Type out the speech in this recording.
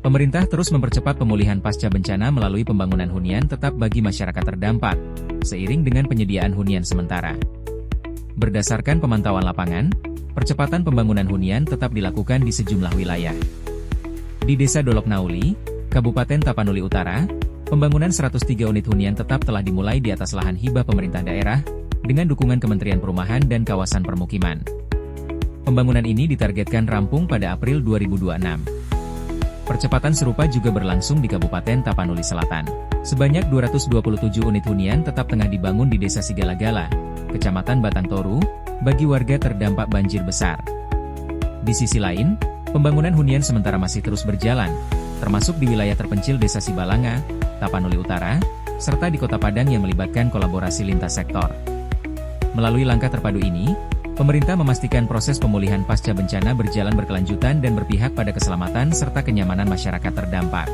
Pemerintah terus mempercepat pemulihan pasca bencana melalui pembangunan hunian tetap bagi masyarakat terdampak, seiring dengan penyediaan hunian sementara. Berdasarkan pemantauan lapangan, percepatan pembangunan hunian tetap dilakukan di sejumlah wilayah. Di Desa Dolok Nauli, Kabupaten Tapanuli Utara, pembangunan 103 unit hunian tetap telah dimulai di atas lahan hibah pemerintah daerah, dengan dukungan Kementerian Perumahan dan Kawasan Permukiman. Pembangunan ini ditargetkan rampung pada April 2026. Percepatan serupa juga berlangsung di Kabupaten Tapanuli Selatan. Sebanyak 227 unit hunian tetap tengah dibangun di Desa Sigalagala, Kecamatan Batang Toru, bagi warga terdampak banjir besar. Di sisi lain, pembangunan hunian sementara masih terus berjalan, termasuk di wilayah terpencil Desa Sibalanga, Tapanuli Utara, serta di Kota Padang yang melibatkan kolaborasi lintas sektor. Melalui langkah terpadu ini, pemerintah memastikan proses pemulihan pasca bencana berjalan berkelanjutan dan berpihak pada keselamatan serta kenyamanan masyarakat terdampak.